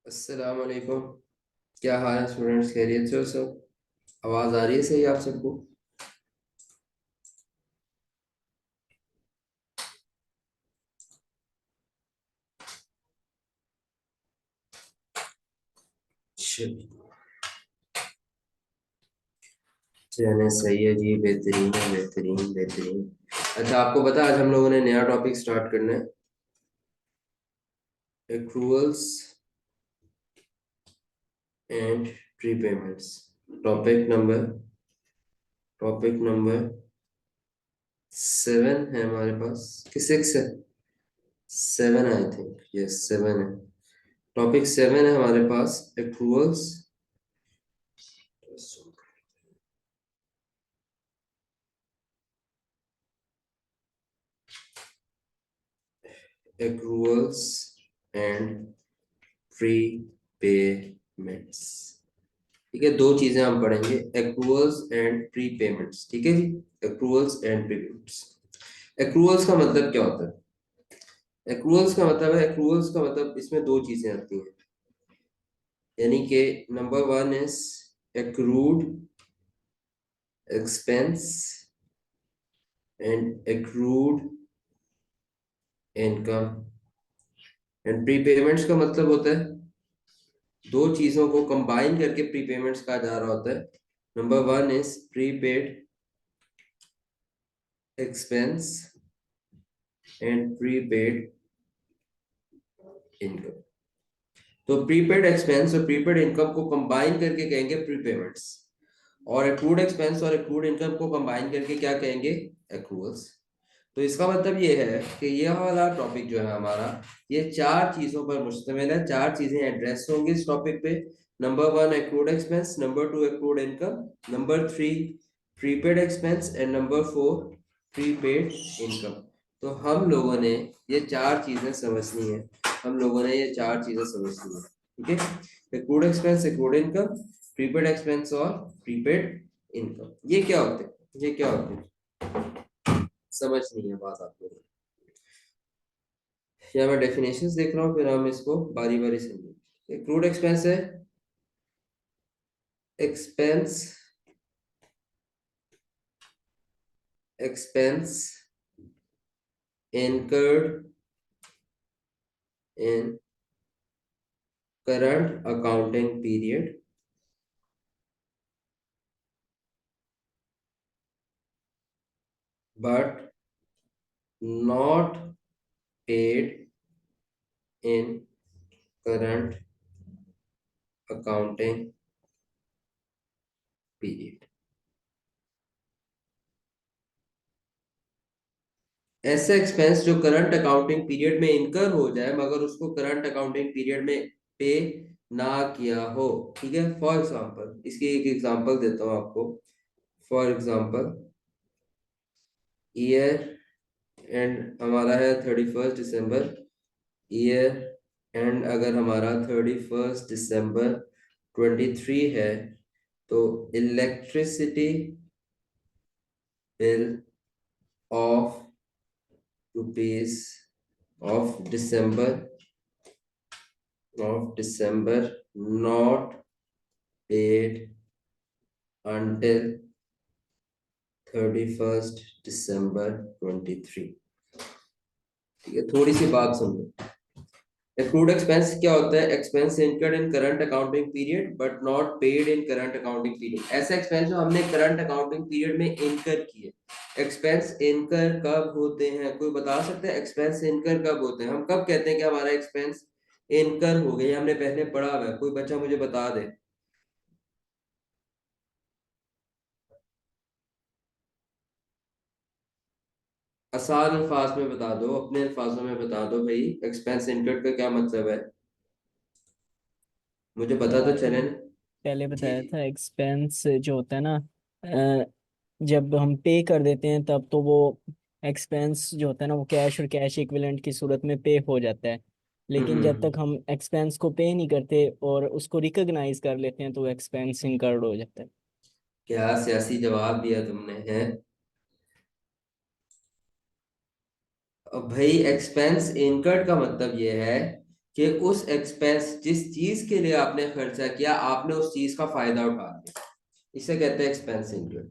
अस्सलाम वालेकुम। क्या हाल है स्टूडेंट्स? खैरियत से हो सब? आवाज़ आ रही है सही आप सबको? चलिए, चलिए सही है जी। बेहतरीन है, बेहतरीन बेहतरीन। अच्छा, आपको पता है आज हम लोगों ने नया टॉपिक स्टार्ट करना है, accruals and prepayments. Topic number topic number 7 है हमारे पास कि 6 है? 7 आई थिंक, यस 7 है। टॉपिक 7 है हमारे पास, एक्रूअल्स एक्रूअल्स एंड प्रीपेमेंट्स। ठीक है, दो चीजें हम पढ़ेंगे, एक्रूअल्स एंड प्रीपेमेंट्स। ठीक है जी, एक्रूअल्स एंड प्रीपेमेंट्स। एक्रूअल्स का मतलब क्या होता है? एक्रूअल्स का मतलब इसमें दो चीजें आती हैं, यानी कि number one is accrued expense and accrued income. And prepayments का मतलब होता है दो चीजों को कंबाइन करके प्रीपेमेंट्स कहा जा रहा होता है। Number one is prepaid expense and prepaid income. तो प्रीपेड एक्सपेंस और प्रीपेड इनकम को कंबाइन करके कहेंगे प्रीपेमेंट्स, और एक्रूड एक्सपेंस और एक्रूड इनकम को कंबाइन करके क्या कहेंगे? एक्रूअल्स। तो इसका मतलब ये है कि ये वाला टॉपिक जो है हमारा, ये चार चीजों पर मुश्तमिल है। चार चीजें एड्रेस होंगी इस टॉपिक पे। Number one accrued expense, number two accrued income, number three prepaid expense and number four prepaid income. तो हम लोगों ने ये चार चीजें समझनी है, हम लोगों ने ये चार चीजें समझनी है। ठीक है, accrued expense, accrued income, prepaid expense और प्रीपेड इनकम। ये क्या होते हैं, ये क्या होते हैं, समझ नहीं है बात आप लोगों को। या मैं डेफिनेशंस देख रहा हूँ, फिर हम इसको बारी बारी समझेंगे। एक्रूड एक्सपेंस है expense expense incurred in current accounting period but not paid in current accounting period। ऐसा एक्सपेंस जो करंट अकाउंटिंग पीरियड में इनकर हो जाए मगर उसको करंट अकाउंटिंग पीरियड में पे ना किया हो। ठीक है, फॉर एग्जांपल, इसकी एक एग्जांपल देता हूँ आपको। फॉर एग्जांपल, ईयर एंड हमारा है 31 दिसंबर। ईयर एंड अगर हमारा 31 दिसंबर 23 है, तो electricity bill of rupees of December not paid until 31 दिसंबर 23। ठीक है, थोड़ी सी बात सुन लो। एक्रूड एक्सपेंस क्या होता है? Expense incurred in current accounting period but not paid in current accounting period. ऐसा एक्सपेंस जो हमने करंट अकाउंटिंग पीरियड में इनकर किए। एक्सपेंस इनकर कब होते हैं? कोई बता सकता है एक्सपेंस इनकर कब होते हैं? हम कब कहते हैं कि हमारा एक्सपेंस इनकर हो गया? हमने पहले पढ़ा हुआ है, कोई बच्चा मुझे बता दे। आसान अल्फाज में बता दो, अपने अल्फाजों में बता दो भाई, एक्सपेंस इनकर्ड का क्या मतलब है? मुझे पता तो चले ना। पहले बताया ठीक। था एक्सपेंस जो होता है ना, जब हम पे कर देते हैं तब तो वो एक्सपेंस जो होता है ना वो कैश और कैश इक्विवेलेंट की सूरत में पे हो जाता है। लेकिन जब हम्म। तक हम एक्सपेंस को पे नहीं करते और उसको रिकॉग्नाइज कर लेते हैं तो एक्सपेंस इनकर्ड हो जाता है। क्या सियासी जवाब दिया तुमने है? अब भाई एक्सपेंस इनकर्ड का मतलब ये है कि उस एक्सपेंस, जिस चीज के लिए आपने खर्चा किया, आपने उस चीज का फायदा उठा लिया, इसे कहते हैं एक्सपेंस इनकर्ड।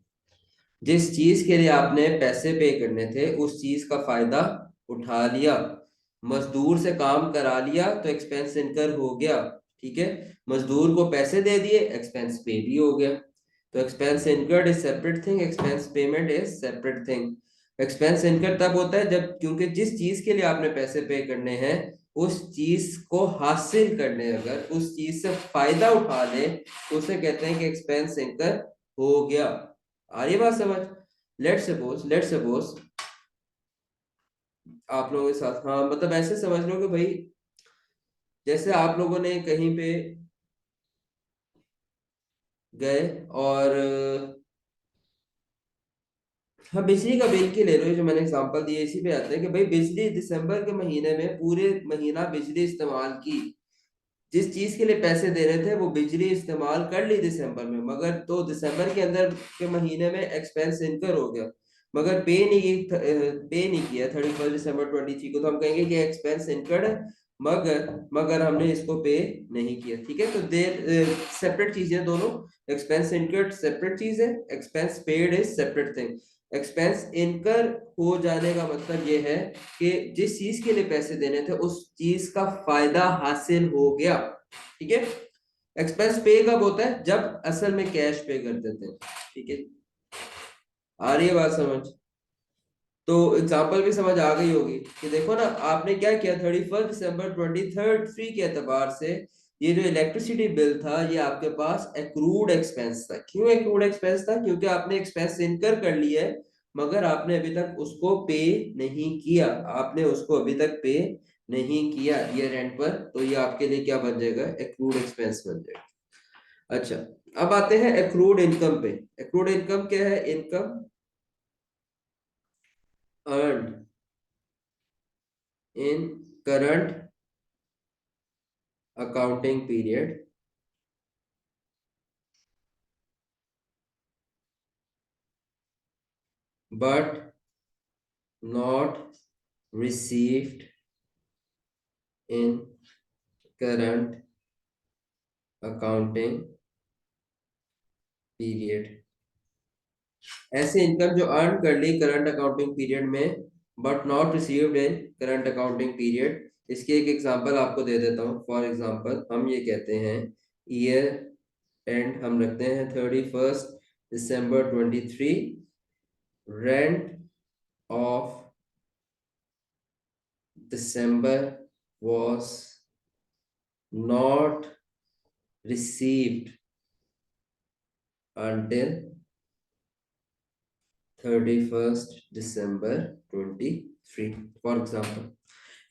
जिस चीज के लिए आपने पैसे पे करने थे उस चीज का फायदा उठा लिया, मजदूर से काम करा लिया तो एक्सपेंस इनकर हो गया, ठीक है। मजदूर को पैसे दे दिए, एक्सपेंस पे भी हो गया। तो expense incurred is separate thing, expense payment is separate thing. Expense incurred तब होता है जब, क्योंकि जिस चीज के लिए आपने पैसे पे करने हैं उस चीज को हासिल करने, अगर उस चीज से फायदा उठा ले तो उसे कहते हैं कि एक्सपेंस इनकर हो गया। आ रही है बात समझ? लेट सपोज आप लोगों के साथ, हाँ मतलब ऐसे समझ लो कि भाई जैसे आप लोगों ने कहीं पे गए और हाँ बिजली का बिल की ले लो, ये जो मैंने एग्जांपल दिया इसी पे आते हैं कि भाई बिजली दिसंबर के महीने में पूरे महीना बिजली इस्तेमाल की, जिस चीज के लिए पैसे दे रहे थे वो बिजली इस्तेमाल कर ली दिसंबर में, मगर तो दिसंबर के अंदर के महीने में एक्सपेंस इनकर हो गया, मगर पे नहीं किया 31 दिसंबर 2023 को, तो हम कहेंगे कि एक्सपेंस इनकर्ड है, मगर मगर हमने इसको पे नहीं किया, ठीक है। तो देर सेपरेट चीजें दोनों। एक्सपेंस इनकर्ड सेपरेट चीज है, expense paid is separate thing. Expense इनकर हो जाने का मतलब ये है कि जिस चीज के लिए पैसे देने थे उस चीज का फायदा हासिल हो गया, ठीक है। एक्सपेंस पे कब होता है? जब असल में कैश पे कर देते हैं, ठीक है। आ रही है बात समझ? तो एग्जाम्पल भी समझ आ गई होगी कि देखो ना आपने क्या किया, 31 दिसंबर 2023 के एतबार से ये जो इलेक्ट्रिसिटी बिल था ये आपके पास एक्रूड एक्सपेंस था। क्यों एक्रूड एक्सपेंस था? क्योंकि आपने एक्सपेंस इनकर कर लिया है मगर आपने अभी तक उसको पे नहीं किया, आपने उसको अभी तक पे नहीं किया ये रेंट पर, तो ये आपके लिए क्या बन जाएगा? एक्रूड एक्सपेंस बन जाएगा। अच्छा, अब आते हैं एक्रूड इनकम पे। एक्रूड इनकम क्या है? Income earn in current accounting period but not received in current accounting period। ऐसे इनकम जो अर्न कर ली करंट अकाउंटिंग पीरियड में but not received in current accounting period, इसकी एक एग्जांपल आपको दे देता हूँ। फॉर एग्जांपल हम ये कहते हैं ईयर एंड हम रखते हैं 31 दिसंबर 2023, rent of December was not received until 31 December 2023। For example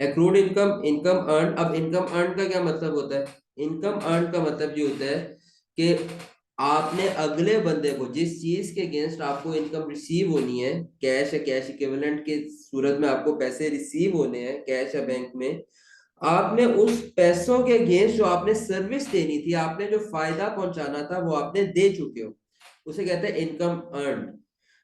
accrued income, income earn. अब इनकम अर्न का क्या मतलब होता है? इनकम अर्न का मतलब ये होता है कि आपने अगले बंदे को, जिस चीज के अगेंस्ट आपको इनकम रिसीव होनी है, कैश या कैश इक्विवेलेंट के सूरत में आपको पैसे रिसीव होने हैं कैश या बैंक में, आपने उस पैसों के अगेंस्ट जो आपने सर्विस देनी थी, आपने जो फायदा पहुंचाना था वो आपने दे चुके हो, उसे कहते हैं इनकम अर्न।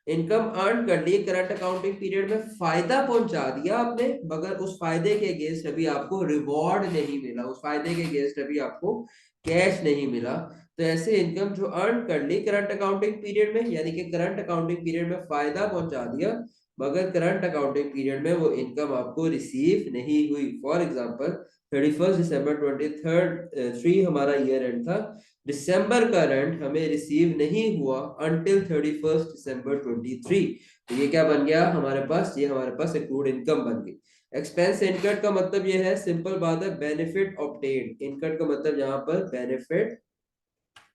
इनकम अर्न कर ली करंट अकाउंटिंग पीरियड में, फायदा पहुंचा दिया आपने, मगर उस फायदे के अगेंस्ट अभी आपको रिवॉर्ड नहीं मिला, उस फायदे के अगेंस्ट अभी आपको कैश नहीं मिला। तो ऐसे इनकम जो अर्न कर ली करंट अकाउंटिंग पीरियड में, यानी कि करंट अकाउंटिंग पीरियड में फायदा पहुंचा दिया मगर करंट अकाउंटिंग पीरियड में वो इनकम आपको रिसीव नहीं हुई। फॉर एग्जांपल 31 दिसंबर 2023 हमारा ईयर एंड था, दिसंबर का रेंट हमें रिसीव नहीं हुआ अंटिल 31 दिसंबर 2023, तो ये क्या बन गया हमारे पास? ये हमारे पास एक्रूड इनकम बन गई। एक्सपेंस इनकट का मतलब ये है, सिंपल बात है, बेनिफिट ऑब्टेन्ड। इनकट का मतलब यहाँ पर बेनिफिट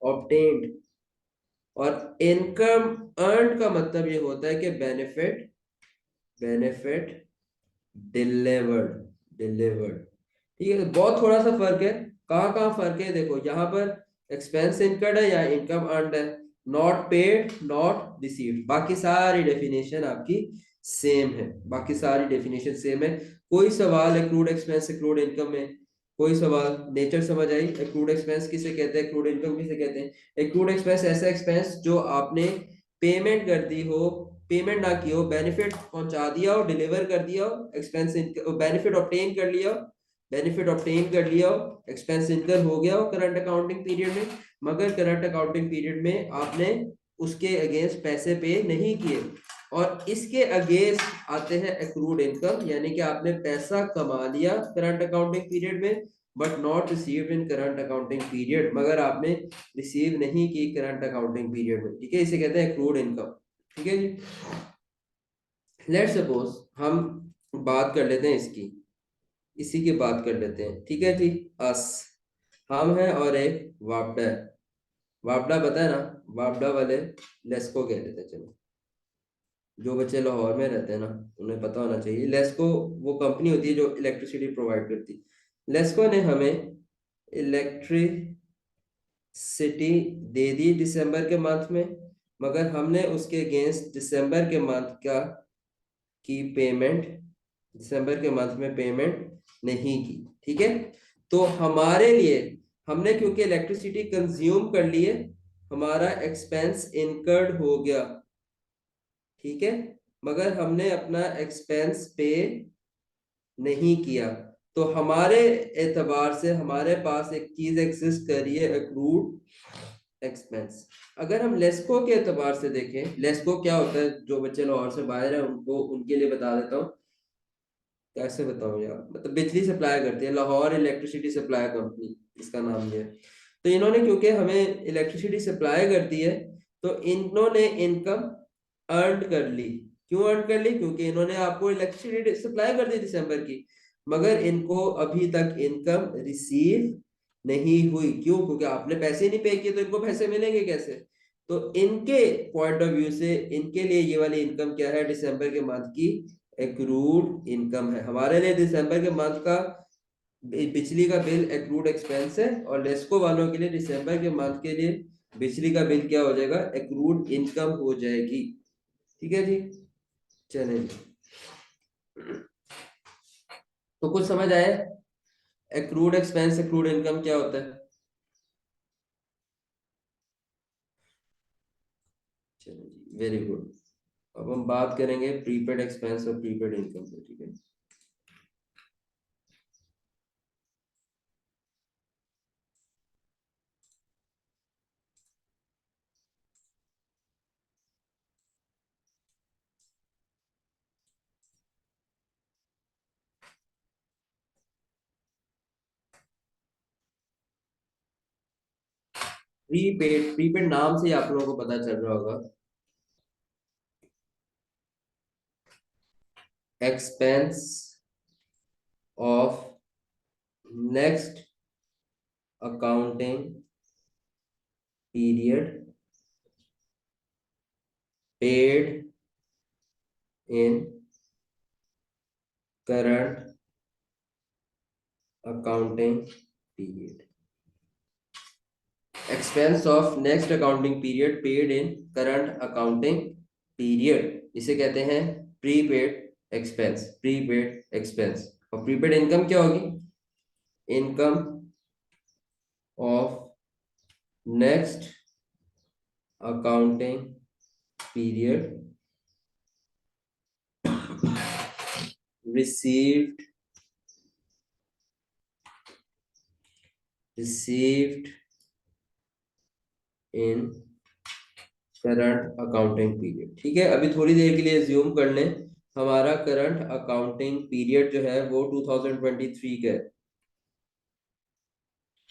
ऑब्टेन्ड, और इनकम अर्न का मतलब ये होता है कि बेनिफिट बेनिफिट डिलीवर्ड डिलीवर्ड। ठीक है, बहुत थोड़ा सा फर्क है। कहाँ कहाँ फर्क है? देखो यहाँ पर एक्सपेंस इनकर्ड है या इनकम अर्नड है, नॉट पेड नॉट रिसीव्ड, बाकी सारी डेफिनेशन आपकी सेम है, बाकी सारी डेफिनेशन सेम है। कोई सवाल एक्रूड एक्सपेंस एक्रूड इनकम में? कोई सवाल? नेचर समझ आई? एक्रूड एक्सपेंस किसे कहते हैं, एक्रूड इनकम किसे कहते हैं? एक्रूड एक्सपेंस ऐसा एक्सपेंस जो आपने पेमेंट कर दी हो, पेमेंट ना की हो, बेनिफिट पहुंचा दिया हो, डिलीवर कर दिया हो, एक्सपेंस बेनिफिट ऑब्टेन कर लिया हो, बेनिफिट ऑब्टेन कर लिया हो, एक्सपेंस इनकर हो गया हो करंट अकाउंटिंग पीरियड में, मगर करंट अकाउंटिंग पीरियड में आपने उसके अगेंस्ट पैसे पे नहीं किए, और इसके अगेंस्ट आते हैं एक्रूड इनकम, यानी कि आपने पैसा कमा लिया करंट अकाउंटिंग पीरियड में but not received in current accounting period, मगर आपने रिसीव नहीं की करंट अकाउंटिंग पीरियड में, ठीक है, इसे कहते हैं एक्रूड इनकम। ठीक है जी। लेट सपोज हम बात कर लेते हैं इसकी, इसी की बात कर लेते हैं, ठीक है जी। अस, हम हैं और एक वापडा है, वापडा पता है ना, वापडा वाले लेस्को कह लेते हैं, चलो जो बच्चे लाहौर में रहते हैं ना उन्हें पता होना चाहिए, लेस्को वो कंपनी होती है जो इलेक्ट्रिसिटी प्रोवाइड करती है। लेस्को ने हमें इलेक्ट्रिसिटी दे दी दिसंबर के मंथ में, मगर हमने उसके अगेंस्ट दिसंबर के मंथ का की पेमेंट, दिसंबर के मंथ में पेमेंट नहीं की, ठीक है। तो हमारे लिए, हमने क्योंकि इलेक्ट्रिसिटी कंज्यूम कर ली है, हमारा एक्सपेंस इनकर्ड हो गया, ठीक है, मगर हमने अपना एक्सपेंस पे नहीं किया। तो हमारे एतबार से हमारे पास एक चीज एग्जिस्ट कर रही है, अक्रूड एक्सपेंस। अगर हम लेस्को के एतबार से देखें, लेस्को क्या होता है, जो बच्चे लाहौर से बाहर है उनको उनके लिए बता देता हूँ, कैसे बताऊं यार, मतलब बिजली सप्लाई करती है, लाहौर इलेक्ट्रिसिटी सप्लाई कंपनी इसका नाम ये है। तो इन्होंने क्योंकि हमें इलेक्ट्रिसिटी सप्लाई करती है, तो इन्होंने इनकम अर्न कर ली। क्यों अर्न कर ली? क्योंकि इन्होंने आपको इलेक्ट्रिसिटी सप्लाई कर दी दिसंबर की, मगर इनको अभी तक इनकम रिसीव नहीं हुई। क्यों? क्योंकि आपने पैसे नहीं पे किए, तो इनको पैसे मिलेंगे कैसे? तो इनके पॉइंट ऑफ व्यू से इनके लिए ये वाली इनकम क्या है, दिसंबर के मंथ की एक्रूड इनकम है। हमारे लिए दिसंबर के मंथ का बिजली का बिल एक्रूड एक्सपेंस है, और लेस्को वालों के लिए दिसंबर के मंथ के लिए बिजली का बिल क्या हो जाएगा, एक्रूड इनकम हो जाएगी। ठीक है जी, चलें। तो कुछ समझ आया एक्रूड एक्सपेंस एक्रूड इनकम क्या होता है? चलो जी, वेरी गुड। अब हम बात करेंगे प्रीपेड एक्सपेंस और प्रीपेड इनकम पे, ठीक है। प्रीपेड, प्रीपेड नाम से ही आप लोगों को पता चल रहा होगा, expense of next accounting period paid in current accounting period. Expense of next accounting period paid in current accounting period, इसे कहते हैं प्रीपेड एक्सपेंस, प्रीपेड एक्सपेंस। और प्रीपेड इनकम क्या होगी? Income of next accounting period received received in current accounting period. ठीक है, अभी थोड़ी देर के लिए ज्यूम कर लें, हमारा करंट अकाउंटिंग पीरियड जो है वो 2023 का है।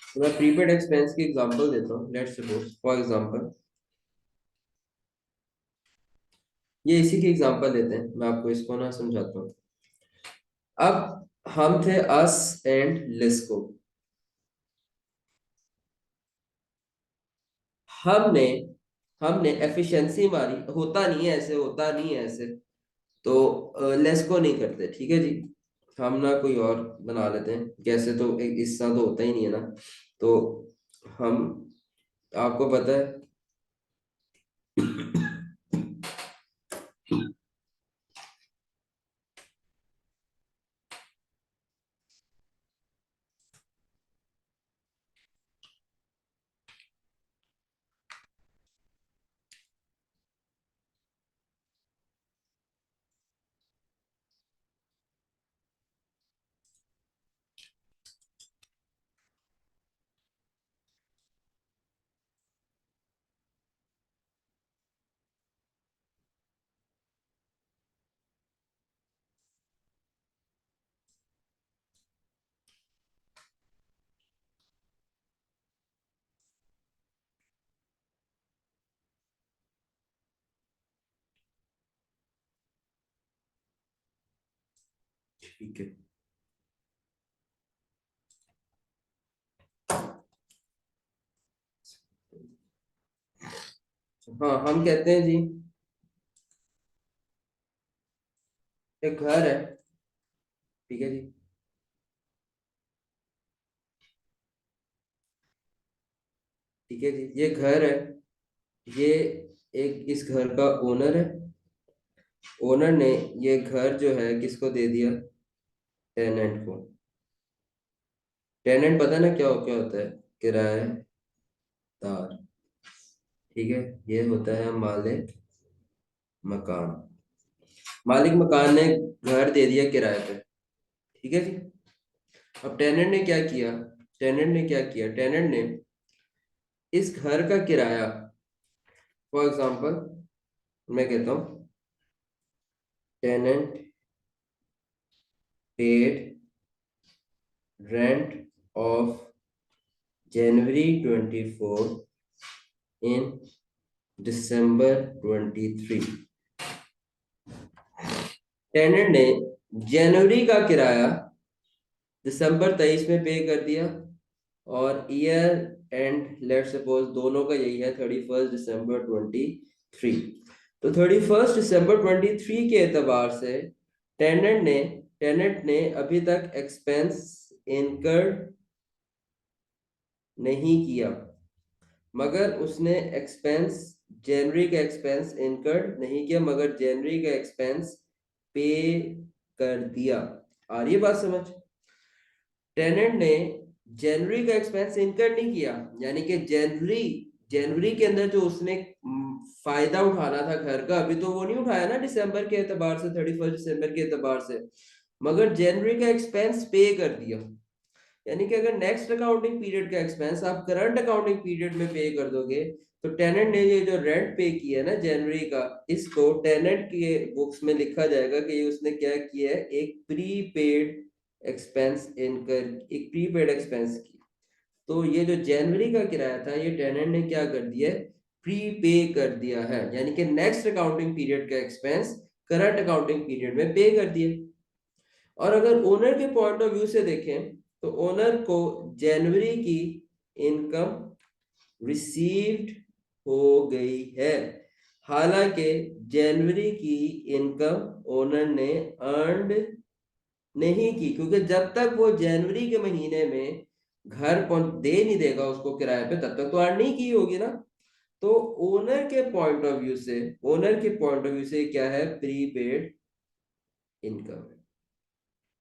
तो मैं प्रीपेड एक्सपेंस की एग्जांपल देता हूँ, लेट्स सपोज फॉर एग्जांपल, ये इसी की एग्जांपल देते हैं, मैं आपको इसको ना समझाता हूँ। अब हम थे अस एंड लिस्को, हमने हमने एफिशिएंसी मारी, होता नहीं है ऐसे, होता नहीं है ऐसे, तो लेस को नहीं करते, ठीक है जी। हम ना कोई और बना लेते हैं, कैसे तो एक हिस्सा तो होता ही नहीं है ना, तो हम, आपको पता है ठीक है। हाँ, हम कहते हैं जी एक घर है, ठीक है जी। ठीक है जी, ये घर है, ये एक इस घर का ओनर है। ओनर ने ये घर जो है किसको दे दिया? टेनेंट को। टेनेंट पता ना क्या क्या होता है? किराएदार। ठीक है, ये होता है मालिक मकान। मालिक मकान ने घर दे दिया किराए पे, ठीक है जी। अब टेनेंट ने क्या किया? टेनेंट ने इस घर का किराया, फॉर एग्जांपल मैं कहता हूँ tenant paid rent of January 24 in December 23। Tenant ने जनवरी का किराया दिसंबर 23 में पे कर दिया, और ईयर एंड लेट सपोज दोनों का यही है 31 दिसंबर 23। तो 31 दिसंबर 23 के एतबार से टेनेंट ने अभी तक एक्सपेंस इनकर्ड नहीं किया, मगर उसने एक्सपेंस जनवरी का एक्सपेंस इनकर्ड नहीं किया, मगर जनवरी का एक्सपेंस पे कर दिया। आ रही है बात समझ? टेनेंट ने जनवरी का एक्सपेंस इनकर्ड नहीं किया, यानी कि जनवरी जनवरी के अंदर जो उसने फायदा उठाना था घर का, अभी तो वो नहीं उठाया ना दिसंबर के एतबार से, 31 दिसंबर के एतबार से, मगर जनवरी का एक्सपेंस पे कर दिया। यानी कि अगर नेक्स्ट अकाउंटिंग पीरियड का एक्सपेंस आप करंट अकाउंटिंग पीरियड में पे कर दोगे, तो टेनेंट ने ये जो रेंट पे किया है ना जनवरी का, इसको टेनेंट के बुक्स में लिखा जाएगा कि ये उसने क्या किया है, एक प्रीपेड एक्सपेंस इनकर एक प्रीपेड एक्सपेंस की। तो ये जो जनवरी का किराया था, ये टेनेंट ने क्या कर दिया है, प्रीपे कर दिया है, यानी कि नेक्स्ट अकाउंटिंग पीरियड का एक्सपेंस करंट अकाउंटिंग पीरियड में पे कर दिया। और अगर ओनर के पॉइंट ऑफ व्यू से देखें, तो ओनर को जनवरी की इनकम रिसीव्ड हो गई है, हालांकि जनवरी की इनकम ओनर ने अर्नड नहीं की, क्योंकि जब तक वो जनवरी के महीने में घर दे नहीं देगा उसको किराए पे, तब तक तो अर्न नहीं की होगी ना। तो ओनर के पॉइंट ऑफ व्यू से क्या है, प्रीपेड इनकम है,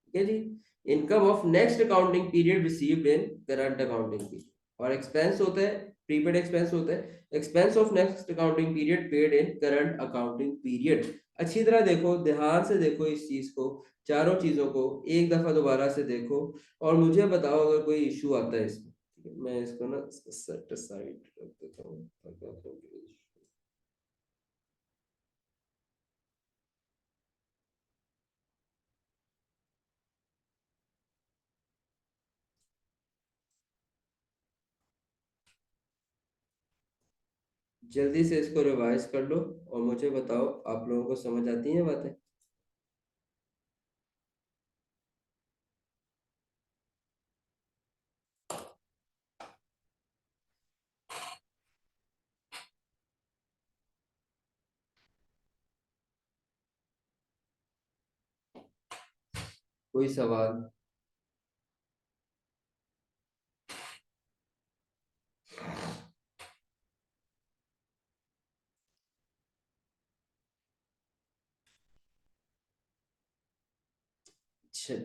ठीक है जी। Income of next accounting period received in current accounting period. और एक्सपेंस होता है, प्रीपेड एक्सपेंस होता है expense of next accounting period paid in current accounting period. अच्छी तरह देखो, ध्यान से देखो इस चीज को, चारों चीजों को एक दफा दोबारा से देखो, और मुझे बताओ अगर कोई इशू आता है इसमें। ठीक है, मैं इसको ना सेट साइड रख देता हूँ। जल्दी से इसको रिवाइज कर लो, और मुझे बताओ आप लोगों को समझ आती हैं बातें? कोई सवाल?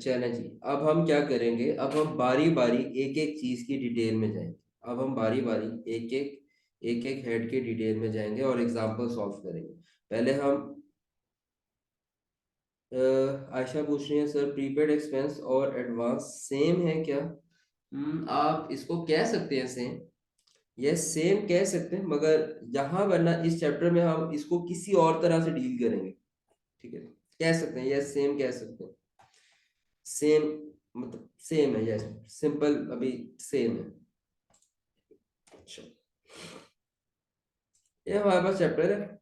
चलें जी, अब हम क्या करेंगे, अब हम बारी बारी एक एक चीज की डिटेल में जाएंगे। अब हम बारी बारी एक एक हेड की डिटेल में जाएंगे और एग्जांपल सॉल्व करेंगे। पहले हम आयशा पूछ रही है, सर प्रीपेड एक्सपेंस और एडवांस सेम है क्या? आप इसको कह सकते हैं सेम, यस सेम कह सकते हैं, मगर यहाँ वरना इस चैप्टर में हम इसको किसी और तरह से डील करेंगे। ठीक है, कह सकते हैं यस सेम कह सकते हैं। सेम मतलब सेम है, यस सिंपल अभी सेम है। अच्छा, ये हमारे पास चैप्टर है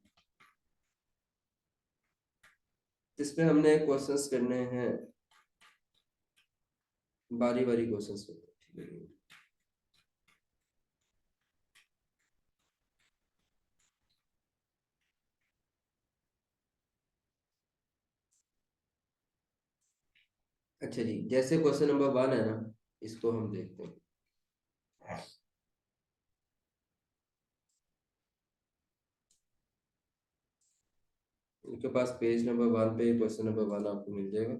जिसमें हमने क्वेश्चंस करने हैं। बारी बारी क्वेश्चंस होते हैं, ठीक है। अच्छा जी, जैसे क्वेश्चन नंबर 1 है ना, इसको हम देखते हैं। इनके पास पेज नंबर 1 पे क्वेश्चन नंबर 1 आपको मिल जाएगा।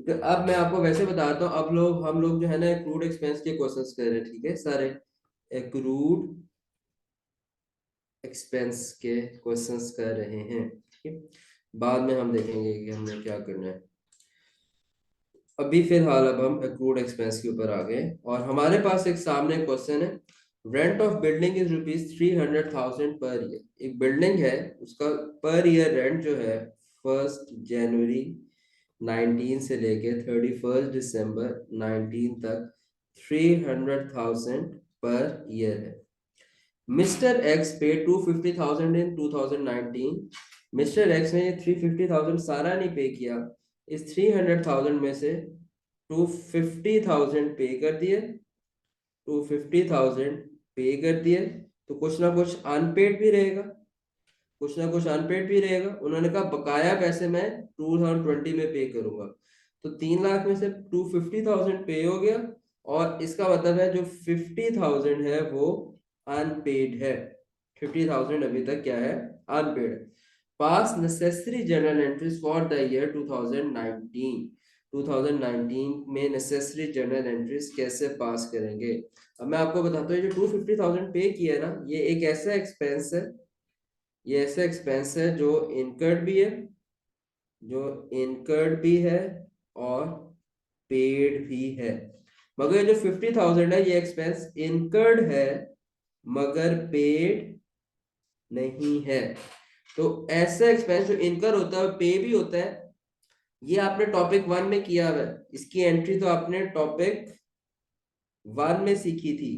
तो अब मैं आपको वैसे बताता हूँ, अब हम लोग जो है ना एक्रूड एक्सपेंस के क्वेश्चंस कर रहे हैं, ठीक है सारे। एक्रूड एक्सपेंस के क्वेश्चंस कर रहे हैं, ठीक है। बाद में हम देखेंगे कि हमने क्या करना है। अभी फिलहाल अब हम एक्रूड एक्सपेंस के ऊपर आ गए, और हमारे पास एक सामने क्वेश्चन है। Rent of building is ₹300,000 per year. एक बिल्डिंग है, उसका पर ईयर रेंट जो है 1 जनवरी 19 से लेके 31 दिसंबर 19 तक 300,000 पर ईयर है। मिस्टर एक्स पे 250,000 इन 2019। मिस्टर एक्स ने 350,000 सारा नहीं पे किया, इस 300,000 में से 250,000 पे कर दिए, 250,000 पे कर दिए, तो कुछ ना कुछ अनपेड भी रहेगा, कुछ ना कुछ अनपेड भी रहेगा। उन्होंने कहा बकाया पैसे मैं 2020 में पे करूंगा, तो 3 लाख में से 250,000 पे हो गया, और इसका मतलब है जो 50,000 है वो अनपेड है। 50,000 अभी तक क्या है, अनपेड है। पास necessary journal entries for the year 2019। 2019 में नेसेसरी जर्नल एंट्रीज कैसे पास करेंगे। अब मैं आपको बताता हूँ, ये जो 250,000 पे किया है ना, ये एक ऐसा एक्सपेंस है, ये ऐसा एक्सपेंस है जो इनकर्ड भी है, जो इनकर्ड भी है और पेड भी है। मगर ये जो 50,000 है, ये एक्सपेंस इनकर्ड है मगर पेड नहीं है। तो ऐसा एक्सपेंस जो इनकर होता है पे भी होता है, ये आपने टॉपिक 1 में किया हुआ है, इसकी एंट्री तो आपने टॉपिक 1 में सीखी थी।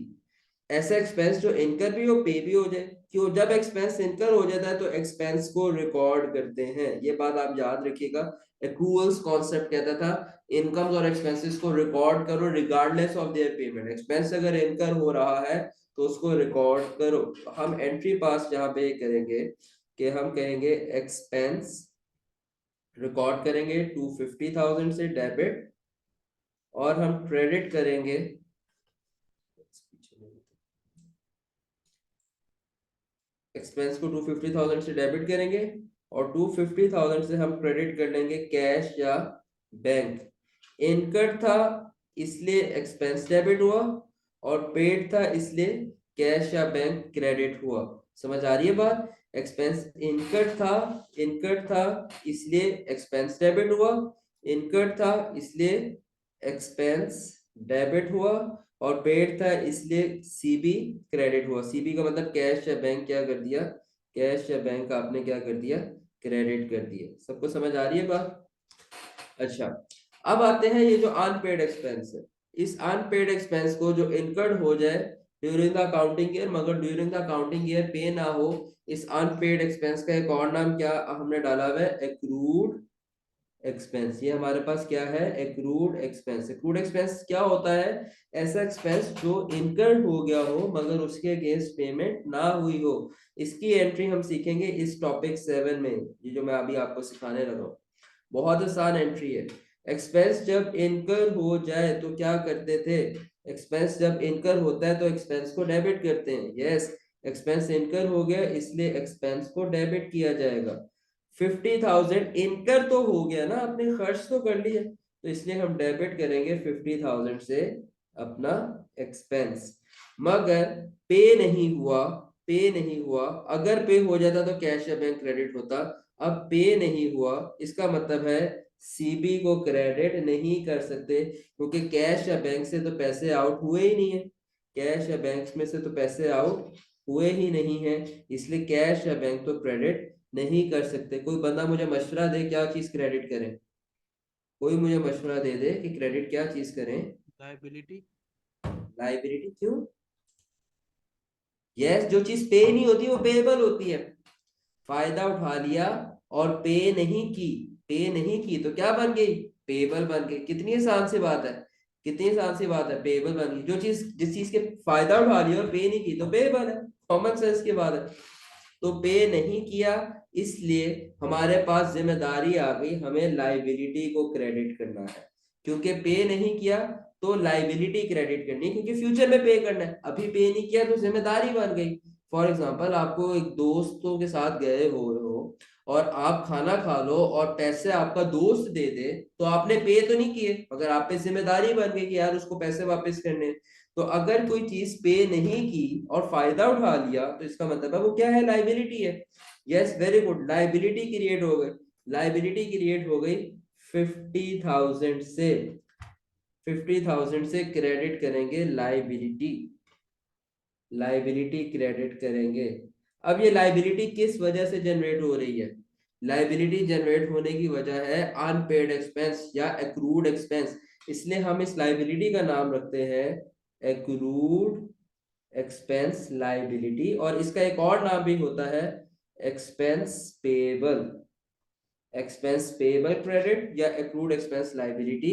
ऐसा एक्सपेंस जो इनकर भी हो पे भी हो जाए, क्यों, जब एक्सपेंस इनकर हो जाता है तो एक्सपेंस को रिकॉर्ड करते हैं, ये बात आप याद रखिएगा। एक्रूअल्स कॉन्सेप्ट कहता था इनकम्स और एक्सपेंसेस को रिकॉर्ड करो regardless of their payment. Expense अगर इनकर हो रहा है तो उसको रिकॉर्ड करो। हम एंट्री पास जहां पे करेंगे कि हम कहेंगे एक्सपेंस रिकॉर्ड करेंगे 250,000 से डेबिट, और हम क्रेडिट करेंगे, एक्सपेंस को 250,000 से डेबिट करेंगे, और 250,000 से हम क्रेडिट कर लेंगे कैश या बैंक। इनकट था इसलिए एक्सपेंस डेबिट हुआ, और पेड था इसलिए कैश या बैंक क्रेडिट हुआ। समझ आ रही है बात। एक्सपेंस इनकट था इसलिए एक्सपेंस डेबिट हुआ, इनकट था इसलिए एक्सपेंस डेबिट हुआ, और पेड था इसलिए सीबी क्रेडिट हुआ। सीबी का मतलब कैश या बैंक क्या कर दिया, कैश या बैंक आपने क्या कर दिया, क्रेडिट कर दिया। सबको समझ आ रही है बात। अच्छा, अब आते हैं ये जो अनपेड एक्सपेंस है, इस अनपेड एक्सपेंस को जो इनकर्ड हो जाए ड्यूरिंग द अकाउंटिंग ईयर मगर ड्यूरिंग द अकाउंटिंग ईयर पे ना हो, इस अनपेड एक्सपेंस का एक और नाम क्या हमने डाला हुआ है, एक्रूड एक्सपेंस। ये हमारे पास क्या है, एक्रूड एक्सपेंस। एक्रूड एक्सपेंस क्या होता है, ऐसा एक्सपेंस जो इनकर्ड हो गया हो मगर उसके अगेंस्ट पेमेंट ना हुई हो। इसकी एंट्री हम सीखेंगे इस टॉपिक 7 में, ये जो मैं अभी आपको सिखाने लगा हूँ। बहुत आसान एंट्री है। एक्सपेंस जब इनकर हो जाए तो क्या करते थे, एक्सपेंस जब इनकर होता है तो एक्सपेंस को डेबिट करते हैं। यस, एक्सपेंस इनकर हो गया इसलिए एक्सपेंस को डेबिट किया जाएगा। 50,000 इनकर तो हो गया ना, आपने खर्च तो कर लिया, तो इसलिए हम डेबिट करेंगे 50,000 से अपना एक्सपेंस। मगर पे नहीं हुआ, पे नहीं हुआ, अगर पे हो जाता तो कैश या बैंक क्रेडिट होता। अब पे नहीं हुआ, इसका मतलब है सीबी को क्रेडिट नहीं कर सकते, क्योंकि कैश या बैंक से तो पैसे आउट हुए ही नहीं है, कैश या बैंक में से तो पैसे आउट हुए ही नहीं है, इसलिए कैश या बैंक तो क्रेडिट नहीं कर सकते। कोई बंदा मुझे मशवरा दे क्या चीज क्रेडिट करें, कोई मुझे मशवरा दे दे कि क्रेडिट क्या चीज करें। लाइबिलिटी। लाइबिलिटी क्यों, यस, जो चीज पे नहीं होती वो पेएबल होती है। फायदा उठा लिया और पे नहीं की पे नहीं की तो क्या बन गई, पेबल बन गई। कितनी आसान सी बात है, कितनी आसान सी बात है, पेबल बन गई। जो चीज जिस चीज के फायदा उठा लिया और पे नहीं की तो पेबल है, कॉमन सेंस की बात है। तो पे नहीं किया इसलिए हमारे पास जिम्मेदारी आ गई, हमें लाइबिलिटी को क्रेडिट करना है। क्योंकि पे नहीं किया तो लाइबिलिटी क्रेडिट करनी है, क्योंकि फ्यूचर में पे करना है। अभी पे नहीं किया तो जिम्मेदारी बन गई। फॉर एग्जाम्पल, आपको एक दोस्तों के साथ गए हो और आप खाना खा लो और पैसे आपका दोस्त दे दे, तो आपने पे तो नहीं किए, मगर आप पे जिम्मेदारी बन गई कि यार उसको पैसे वापस करने हैं। तो अगर कोई चीज पे नहीं की और फायदा उठा लिया तो इसका मतलब है वो क्या है, लाइबिलिटी है। Yes, very good, liability create हो गई। लाइबिलिटी क्रिएट हो गई 50,000 से। 50,000 से क्रेडिट करेंगे लाइबिलिटी, लाइबिलिटी क्रेडिट करेंगे। अब ये लाइबिलिटी किस वजह से जनरेट हो रही है, लाइबिलिटी जनरेट होने की वजह है अनपेड एक्सपेंस या एक्रूड एक्सपेंस। इसलिए हम इस लाइबिलिटी का नाम रखते हैं एक्रूड एक्सपेंस लाइबिलिटी, और इसका एक और नाम भी होता है expense payable, expense payable credit या एक्रूड एक्सपेंस लाइबिलिटी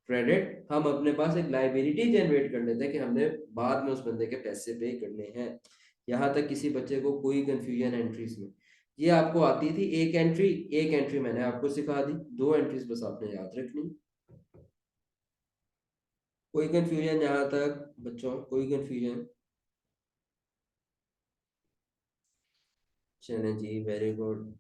क्रेडिट। हम अपने पास एक लाइबिलिटी जनरेट कर लेते हैं कि हमने बाद में उस बंदे के पैसे पे करने हैं। यहां तक किसी बच्चे को कोई कंफ्यूजन एंट्रीज में, ये आपको आती थी एक एंट्री, एक एंट्री मैंने आपको सिखा दी, दो एंट्रीज बस आपने याद रखनी। कोई कंफ्यूजन यहाँ तक बच्चों, कोई कंफ्यूजन? चलें जी, वेरी गुड।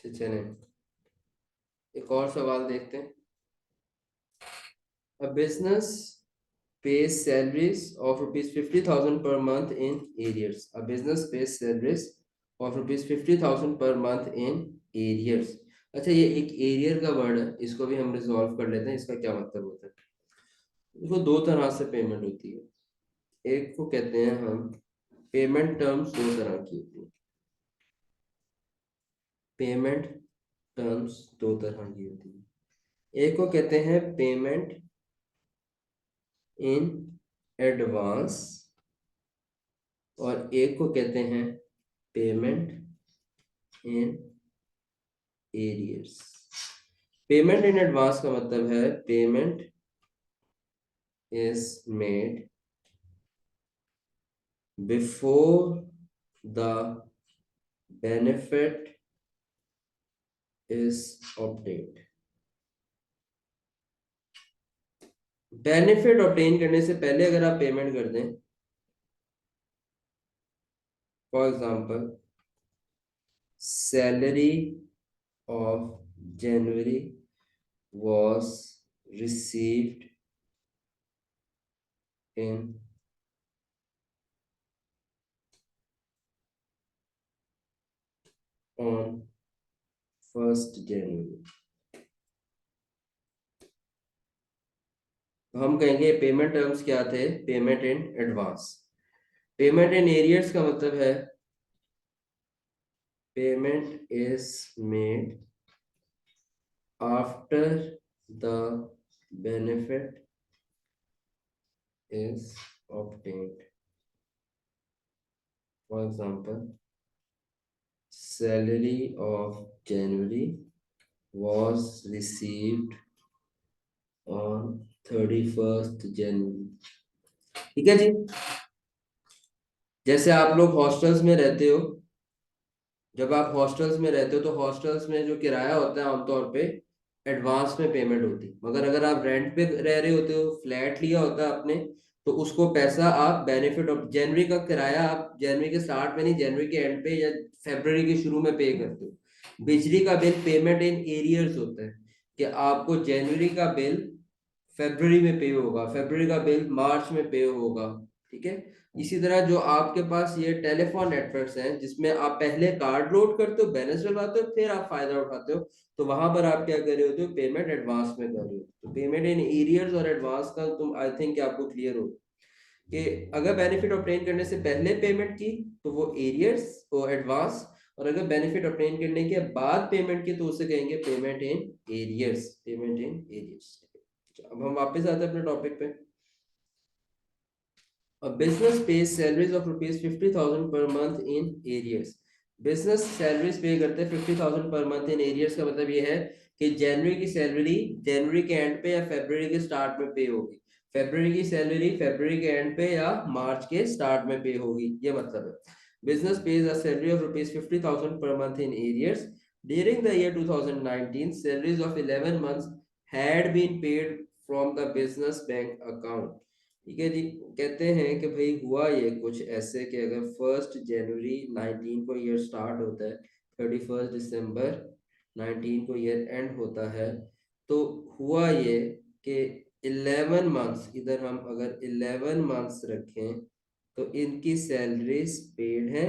चलें एक और सवाल देखते हैं। A business pays salaries of rupees 50,000 per month in arrears. A business pays salaries of rupees 50,000 per month in arrears. अच्छा, ये एक एरियर का वर्ड है, इसको भी हम रिजॉल्व कर लेते हैं। इसका क्या मतलब होता है? इसको दो तरह से पेमेंट होती है। एक को कहते हैं हम, पेमेंट टर्म्स दो तरह की होती है। पेमेंट टर्म्स दो तरह की होती है। एक को कहते हैं पेमेंट इन एडवांस, और एक को कहते हैं payment in arrears. Payment in advance का मतलब है payment is made before the benefit is obtained. Benefit obtain करने से पहले अगर आप पेमेंट कर दें, for example salary of January was received in on 1 जनवरी। तो हम कहेंगे पेमेंट टर्म्स क्या थे, payment in advance. Payment in arrears का मतलब है payment is made after the benefit is obtained. For example, salary of January was received on 31st January। ठीक है जी। जैसे आप लोग हॉस्टल्स में रहते हो, जब आप हॉस्टल्स में रहते हो तो हॉस्टल्स में जो किराया होता है आमतौर पे एडवांस में पेमेंट होती है। मगर अगर आप रेंट पे रह रहे होते हो, फ्लैट लिया होता है आपने, तो उसको पैसा आप बेनिफिट ऑफ जनवरी का किराया आप जनवरी के स्टार्ट में नहीं, जनवरी के एंड पे या फरवरी के शुरू में पे करते हो। बिजली का बिल पेमेंट इन एरियर्स होता है कि आपको जनवरी का बिल फरवरी में पे होगा, फरवरी का बिल मार्च में पे होगा। ठीक है। इसी तरह जो आपके पास ये टेलीफोन नेटवर्क्स हैं जिसमें आप पहले कार्ड लोड करते हो, बैलेंस डलवाते हो, फिर आप फायदा उठाते हो, तो वहां पर आप क्या कर रहे होते हो, पेमेंट एडवांस में कर रहे हो। तो पेमेंट इन एरियर्स और एडवांस का तुम आई थिंक आपको क्लियर हो कि अगर बेनिफिट ऑब्टेन करने से पहले पेमेंट की तो वो एरियर्स और एडवांस, और अगर बेनिफिट ऑब्टेन करने के बाद पेमेंट की तो उसे कहेंगे payment in arrears, payment in arrears. अब हम वापस आते हैं अपने टॉपिक पे। A business pays salaries of rupees 50,000 per month in arrears। Business salaries पे करते हैं 50,000 पर मंथ इन एरियर्स का मतलब ये है कि जनवरी की सैलरी जनवरी के एंड पे या फरवरी के स्टार्ट में पे होगी, फरवरी की सैलरी फरवरी के एंड पे या मार्च के स्टार्ट में पे होगी, ये मतलब है। Business page a salary of rupees 50,000 per month in arrears during the year 2019। salaries of 11 months had been paid from the business bank account। ठीक है जी। कहते हैं कि भाई हुआ ये कुछ ऐसे कि अगर 1 जनवरी 19 को ईयर स्टार्ट होता है, 31 दिसंबर 19 को ईयर एंड होता है, तो हुआ ये कि 11 मंथ्स, इधर हम अगर 11 मंथ्स रखें तो इनकी सैलरीज पेड है,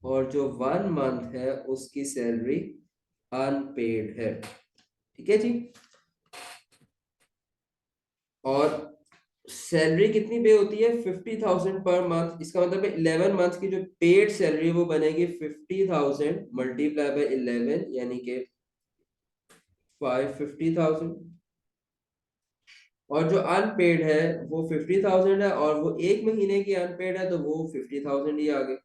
और जो 1 मंथ है उसकी सैलरी अनपेड है। ठीक है जी। और सैलरी कितनी पे होती है, 50,000 पर मंथ। इसका मतलब है 11 मंथ की जो पेड सैलरी वो बनेगी 50,000 मल्टीप्लाई बाय 11, यानी कि 550,000। और जो अनपेड है वो 50,000 है, और वो 1 महीने की अनपेड है तो वो 50,000 ही आ गए।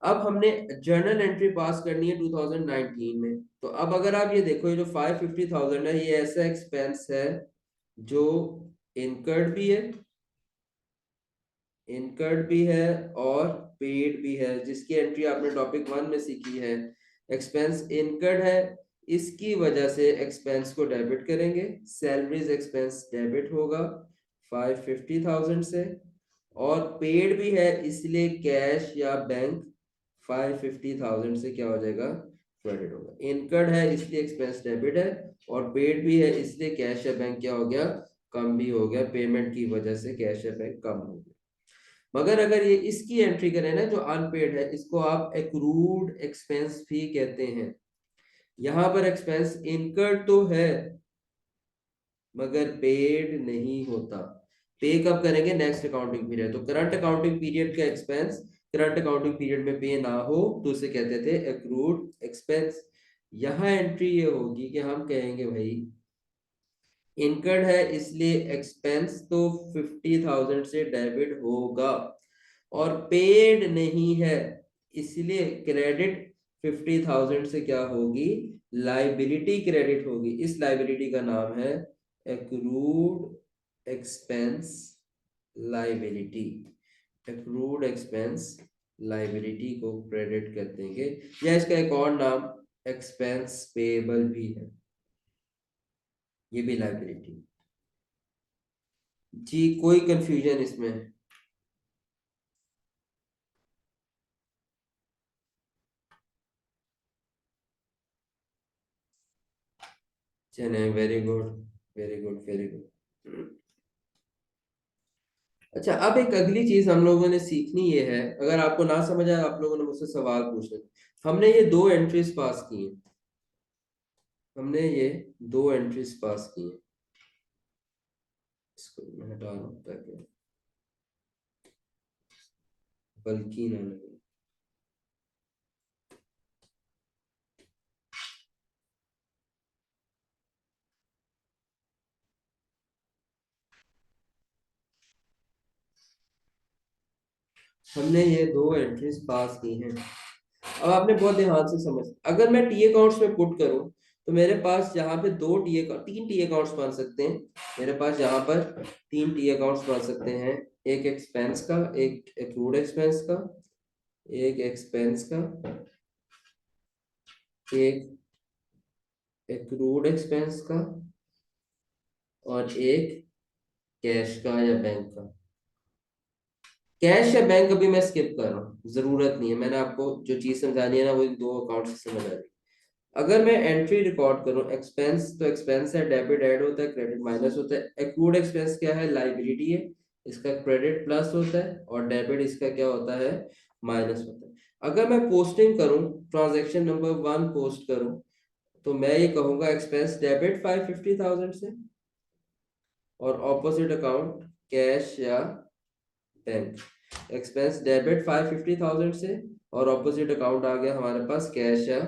अब हमने जर्नल एंट्री पास करनी है 2019 में। तो अब अगर आप ये देखो, ये जो 550,000 है ये ऐसा एक्सपेंस है जो इनकर्ड भी है, इनकर्ड भी है और पेड भी है, जिसकी एंट्री आपने टॉपिक 1 में सीखी है। एक्सपेंस इनकर्ड है, इसकी वजह से एक्सपेंस को डेबिट करेंगे, सैलरीज एक्सपेंस डेबिट होगा 550,000 से। और पेड भी है इसलिए कैश या बैंक 550,000 से क्या हो जाएगा, क्रेडिट होगा। इनकर्ड है इसलिए एक्सपेंस डेबिट है, और पेड भी है इसलिए कैश या बैंक क्या हो गया, कम भी हो गया, पेमेंट की वजह से कैश या बैंक कम हो गया। मगर अगर ये इसकी एंट्री करें ना जो अनपेड है, इसको आप एक्रूड एक्सपेंस भी कहते हैं। यहां पर एक्सपेंस इनकर्ड तो है मगर पेड नहीं होता। पे कब करेंगे, नेक्स्ट अकाउंटिंग पीरियड। तो करंट अकाउंटिंग पीरियड का एक्सपेंस करंट अकाउंटिंग पीरियड में पे ना हो तो उसे कहते थे एक्रूड एक्सपेंस। यहाँ एंट्री ये होगी कि हम कहेंगे भाई इनकर्ड है इसलिए एक्सपेंस तो 50,000 से डेबिट होगा, और पेड नहीं है इसलिए क्रेडिट 50,000 से क्या होगी, लाइबिलिटी क्रेडिट होगी। इस लाइबिलिटी का नाम है accrued expense liability. Accrued expense liability को क्रेडिट कर देंगे, या इसका एक और नाम एक्सपेंस पेबल भी है, ये भी लाइबिलिटी। जी कोई कंफ्यूजन इसमें? चले, very good very good very good. अच्छा, अब एक अगली चीज हम लोगों ने सीखनी ये है, अगर आपको ना समझ आए आप लोगों ने मुझसे सवाल पूछना। हमने ये दो एंट्रीज पास की हैं, हमने ये दो एंट्रीज पास की हैं। इसको मैं हटा रहा हूं ताकि बल्कि ना लगे। हमने ये दो एंट्रीज पास की हैं। अब आपने बहुत ध्यान से समझ, अगर मैं टी अकाउंट्स में पुट करूं तो मेरे पास यहाँ पे तीन टी अकाउंट्स बन सकते हैं। मेरे पास यहाँ पर तीन टी अकाउंट्स बन सकते हैं, एक एक्सपेंस का, एक एक्रूड एक्सपेंस का, एक एक्सपेंस का, एक एक्रूड एक्सपेंस का, और एक कैश का या बैंक का। कैश या बैंक अभी मैं स्किप कर रहा हूँ, जरूरत नहीं है, मैंने आपको जो चीज समझानी है ना वो इन दो अकाउंट से समझ आ रही है। अगर मैं एंट्री रिकॉर्ड करूं एक्सपेंस, तो एक्सपेंस है डेबिट ऐड होता है, क्रेडिट माइनस होता है। एक्रूड एक्सपेंस क्या है, लाइबिलिटी है, इसका क्रेडिट प्लस होता है, और डेबिट इसका क्या होता है, माइनस होता है। अगर मैं पोस्टिंग करूं, ट्रांजैक्शन नंबर 1 पोस्ट करूं, तो मैं ये कहूंगा एक्सपेंस डेबिट 550,000 से, और ऑपोजिट अकाउंट कैश या बैंक। एक्सपेंस डेबिट 550,000 से, और ऑपोजिट अकाउंट आ गया हमारे पास कैश या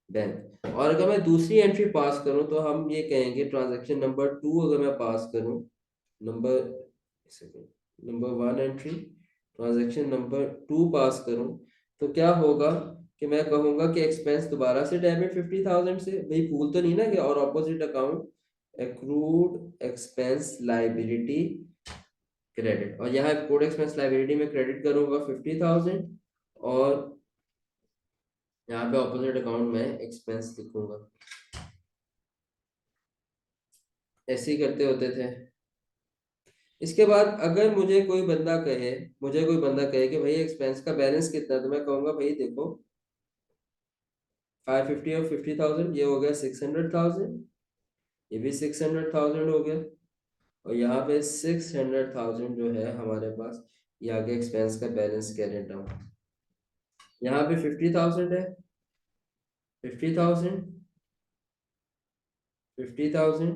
बैंक। और अगर मैं दूसरी एंट्री पास करूं तो हम ये कहेंगे ट्रांजैक्शन नंबर 2 अगर मैं पास करूं, number number 1 entry, transaction number 2 पास करूं, तो क्या होगा कि मैं कहूंगा कि एक्सपेंस दोबारा से डेबिट 50,000 से, भाई भूल तो नहीं ना कि, और opposite account accrued expense liability credit, और यहाँ कोड एक्सपेंस लाइबिलिटी में क्रेडिट करूंगा 50,000, और यहाँ पे ऑपोजिट अकाउंट में एक्सपेंस लिखूंगा। ऐसे ही करते होते थे। इसके बाद अगर मुझे कोई बंदा कहे कि भाई एक्सपेंस का बैलेंस कितना है, तो मैं कहूंगा भाई देखो 550 और 50,000, ये हो गया 600,000, ये भी 600,000 हो गया, और यहाँ पे 600,000 जो है हमारे पास, ये आगे एक्सपेंस का बैलेंस कैरेट डाउन। यहाँ पे 50,000 है, 50,000, 50,000,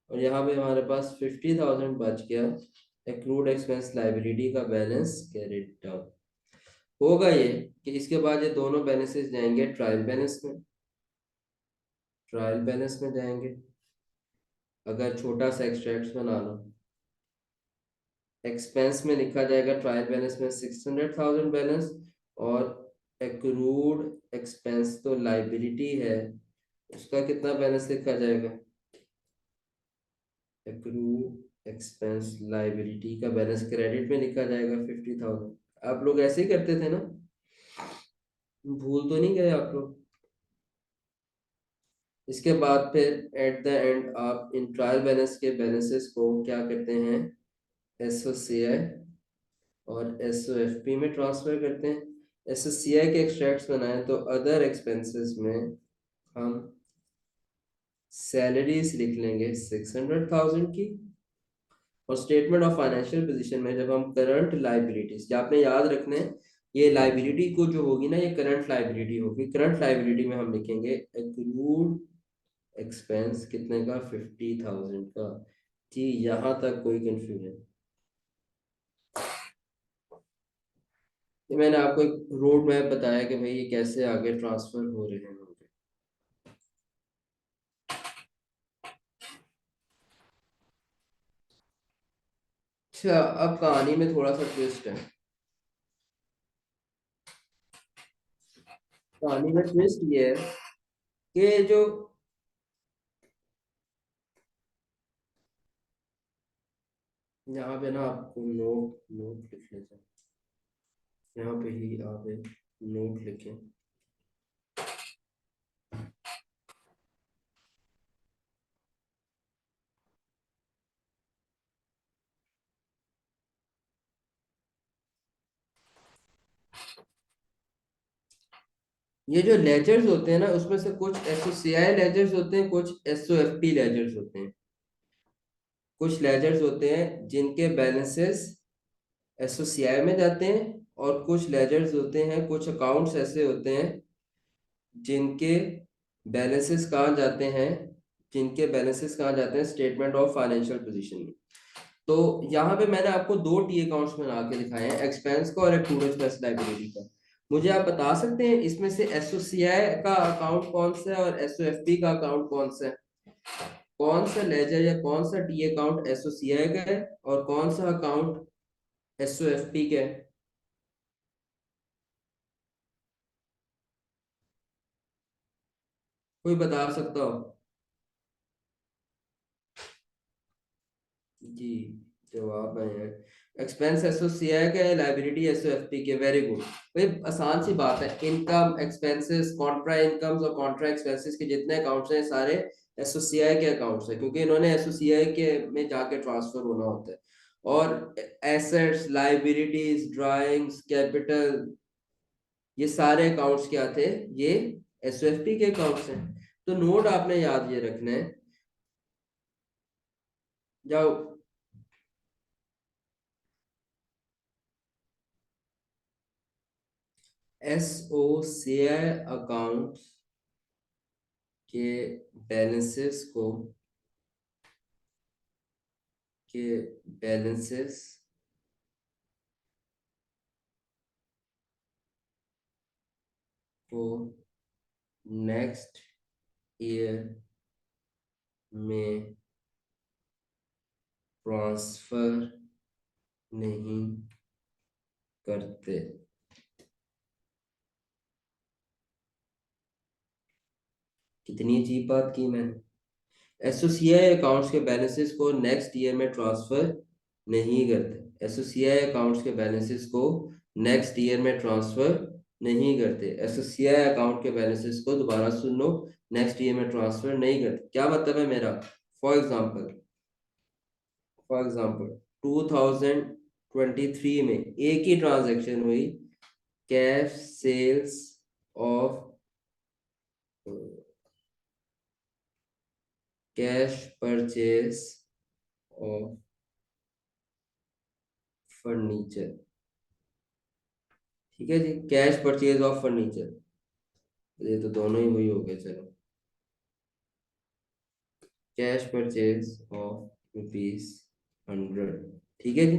और यहाँ पे हमारे पास 50,000 बच गया। एक्रूड एक्सपेंस लाइबिलिटी का बैलेंस कैरिड डाउन होगा ये, कि इसके बाद ये दोनों बैलेंसेस जाएंगे ट्रायल बैलेंस में, ट्रायल बैलेंस में जाएंगे। अगर छोटा सा एक्सट्रैक्ट बना लो, एक्सपेंस में लिखा जाएगा ट्रायल बैलेंस में 600,000 बैलेंस, और एक्रूड एक्सपेंस तो लाइबिलिटी है, उसका कितना बैलेंस लिखा जाएगा, एक्रूड एक्सपेंस लाइबिलिटी का बैलेंस क्रेडिट में लिखा जाएगा 50,000। आप लोग ऐसे ही करते थे ना, भूल तो नहीं गए आप लोग। इसके बाद फिर एट द एंड आप इन ट्रायल बैलेंस के बैलेंसेस को क्या करते हैं, एसओसीआई और एसओएफपी में ट्रांसफर करते हैं। एसओसीआई के एक्सट्रैक्ट्स बनाए तो अदर एक्सपेंसेस में हम सैलरीज लिख लेंगे 600,000 की, और स्टेटमेंट ऑफ फाइनेंशियल पोजीशन में जब हम करंट लाइबिलिटीज, जो आपने याद रखना है, ये लाइबिलिटी को जो होगी ना, ये करंट लाइबिलिटी होगी। करंट लाइबिलिटी में हम लिखेंगे एक्रूड एक्सपेंस कितने का, 50,000 का। जी, यहाँ तक कोई कंफ्यूजन? ये मैंने आपको एक रोड मैप बताया कि भाई ये कैसे आगे ट्रांसफर हो रहे हैं होंगे। अच्छा, अब कहानी में थोड़ा सा ट्विस्ट है। कहानी में ट्विस्ट ये है कि जो यहाँ पे ना आपको नोट नोट लिख लेते हैं, यहाँ पे ही आप एक नोट लिखें। ये जो लेजर्स होते हैं ना, उसमें से कुछ एसओसीआई लेजर्स होते हैं, कुछ एसओएफपी लेजर्स होते हैं। कुछ लेजर्स होते हैं जिनके बैलेंसेस एसओसीआई में जाते हैं, और कुछ लेजर्स होते हैं, कुछ अकाउंट्स ऐसे होते हैं जिनके बैलेंसेस कहाँ जाते हैं, स्टेटमेंट ऑफ फाइनेंशियल पोजीशन में। तो यहाँ पे मैंने आपको दो टी अकाउंट्स बना के दिखाए हैं, एक्सपेंस का और एक्रूड एक्सपेंस लायबिलिटी का। मुझे आप बता सकते हैं इसमें से एसओसीआई का अकाउंट कौन सा है और एसओएफपी का अकाउंट कौन सा है? कौन सा लेजर या कौन सा टी अकाउंट एसओसीआई का है और कौन सा अकाउंट एसओएफपी का है? कोई बता सकता हो? जी, जवाब है एक्सपेंस एसोसिएट का है, लायबिलिटी एसओएफपी के। वेरी गुड भाई, आसान सी बात है। इनकम, एक्सपेंसेस, कॉन्ट्रा इनकम्स और कॉन्ट्रा एक्सपेंसेस के जितने अकाउंट्स हैं सारे एसोसिएट के अकाउंट्स हैं, क्योंकि इन्होंने एसोसिएट के में जाके ट्रांसफर होना होता है। और एसेट्स, लायबिलिटीज, ड्राइंग्स, कैपिटल, ये सारे अकाउंट्स क्या थे? ये एसओएफपी के अकाउंट्स हैं। तो नोट आपने याद ये रखना है। जाओ। एसओसीआई अकाउंट के बैलेंसेस को के बैलेंसेस को नेक्स्ट ईयर में ट्रांसफर नहीं करते। कितनी अजीब बात की मैंने। एसोसिएट अकाउंट्स के बैलेंसेस को नेक्स्ट ईयर में ट्रांसफर नहीं करते। एसोसिएट अकाउंट्स के बैलेंसेस को नेक्स्ट ईयर में ट्रांसफर नहीं करते। एसोसिएट अकाउंट के बैलेंसेस को, दोबारा सुन लो, नेक्स्ट ईयर में ट्रांसफर नहीं करते। क्या मतलब है मेरा? फॉर एग्जांपल 2023 में एक ही ट्रांजैक्शन हुई, cash sales of cash purchase of furniture. ठीक है जी, कैश परचेज ऑफ फर्नीचर, ये तो दोनों ही वही हो गए। चलो, कैश परचेज ऑफ ₹100। ठीक है जी।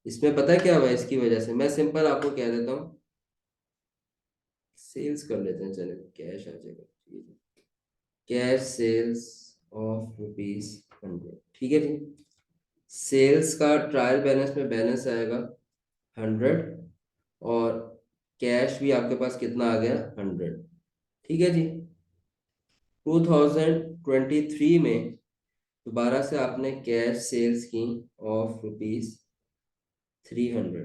इसमें पता है क्या हुआ? इसकी वजह से मैं सिंपल आपको कह देता हूँ, सेल्स कर लेते हैं, चले कैश आ जाएगा। ठीक है, कैश सेल्स ऑफ ₹100। ठीक है जी। सेल्स का ट्रायल बैलेंस में बैलेंस आएगा 100, और कैश भी आपके पास कितना आ गया? 100। ठीक है जी। 2023 में दोबारा से आपने कैश सेल्स की ऑफ ₹300।